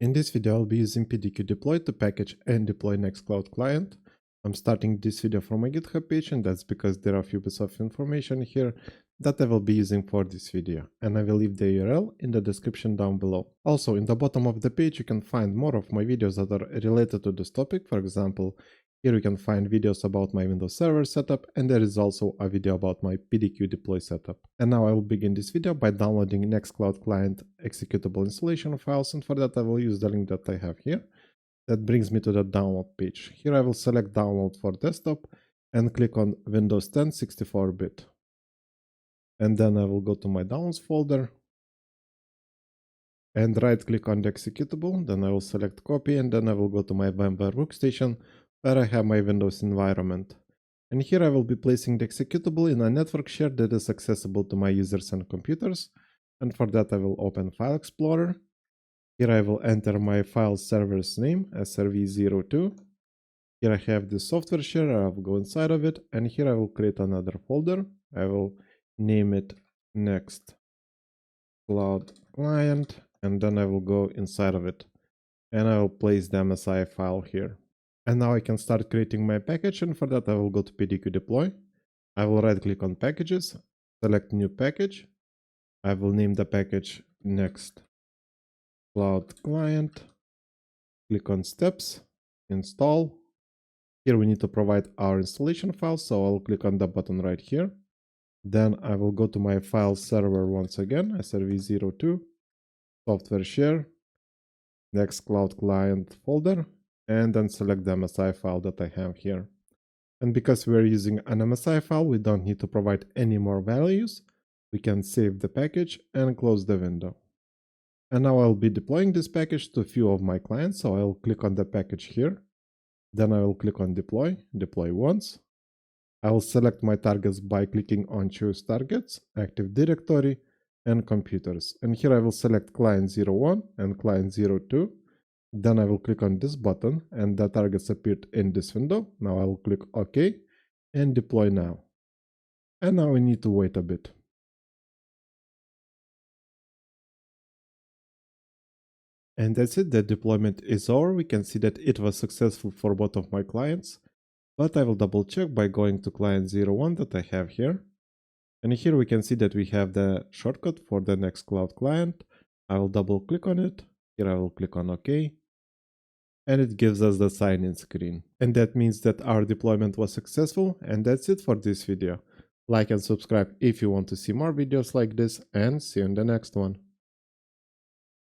In this video, I'll be using PDQ Deploy to package and deploy NextCloud client. I'm starting this video from my GitHub page, and that's because there are a few bits of information here that I will be using for this video, and I will leave the URL in the description down below. Also, in the bottom of the page, you can find more of my videos that are related to this topic. For example, here you can find videos about my Windows Server setup, and there is also a video about my PDQ Deploy setup. And now I will begin this video by downloading NextCloud client executable installation files, and for that I will use the link that I have here. That brings me to the download page. Here I will select download for desktop and click on Windows 10 64-bit. And then I will go to my downloads folder and right click on the executable. Then I will select copy, and then I will go to my VMware workstation where I have my Windows environment. And here I will be placing the executable in a network share that is accessible to my users and computers. And for that I will open File Explorer. Here I will enter my file server's name, SRV02. Here I have the software share, I will go inside of it, and here I will create another folder. I will name it NextCloud client, and then I will go inside of it. And I will place the MSI file here. And now I can start creating my package, and for that I will go to PDQ Deploy. I will right click on Packages, select New Package. I will name the package NextCloud client, click on Steps, Install. Here we need to provide our installation file, so I'll click on the button right here. Then I will go to my file server once again, SRV02, software share, NextCloud client folder, and then select the MSI file that I have here. And because we're using an MSI file, we don't need to provide any more values. We can save the package and close the window. And now I'll be deploying this package to a few of my clients, so I'll click on the package here. Then I will click on deploy once. I will select my targets by clicking on Choose Targets, Active Directory, and Computers. And here I will select Client 01 and Client 02. Then I will click on this button, and the targets appeared in this window. Now I will click OK and deploy now. And now we need to wait a bit. And that's it, the deployment is over. We can see that it was successful for both of my clients. But I will double check by going to client 01 that I have here. And here we can see that we have the shortcut for the NextCloud client. I will double click on it. Here I will click on OK. And it gives us the sign-in screen. And that means that our deployment was successful. And that's it for this video. Like and subscribe if you want to see more videos like this, and see you in the next one.